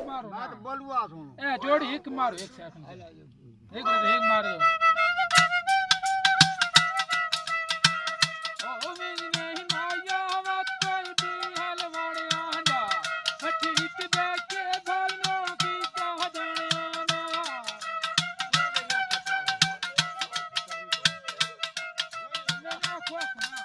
मारो बात बोलवा सुनो ए जोड़ी एक मारो एक सेकंड एक मारो ओ मेरी नहीं माया मत कोई भी हलवाड़े आंदा मठी इट बैठे भाई नो की कह देने ना ना खोस ना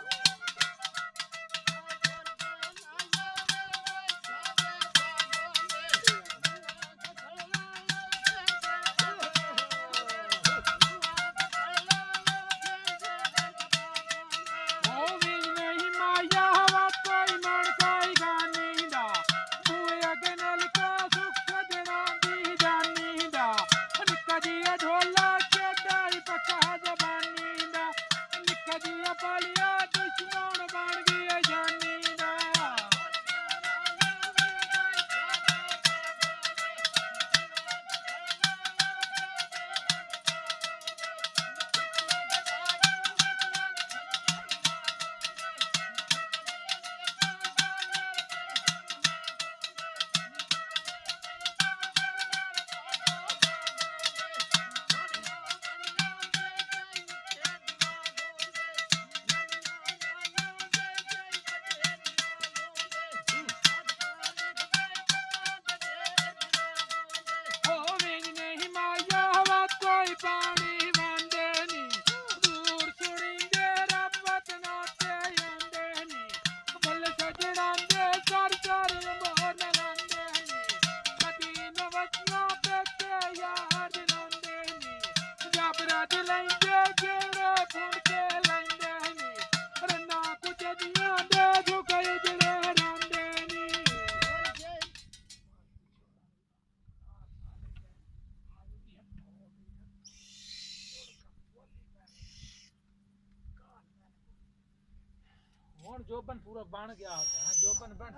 जोबन पूरा बन गया होता है जोबन बन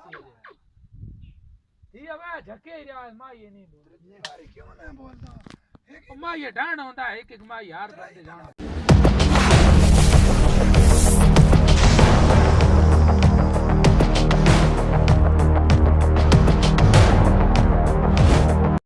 सी अब झके ही रहा मां ये नहीं बोल क्यों नहीं बोलता एक मां ये डांड होता है एक मां यार बंदे जान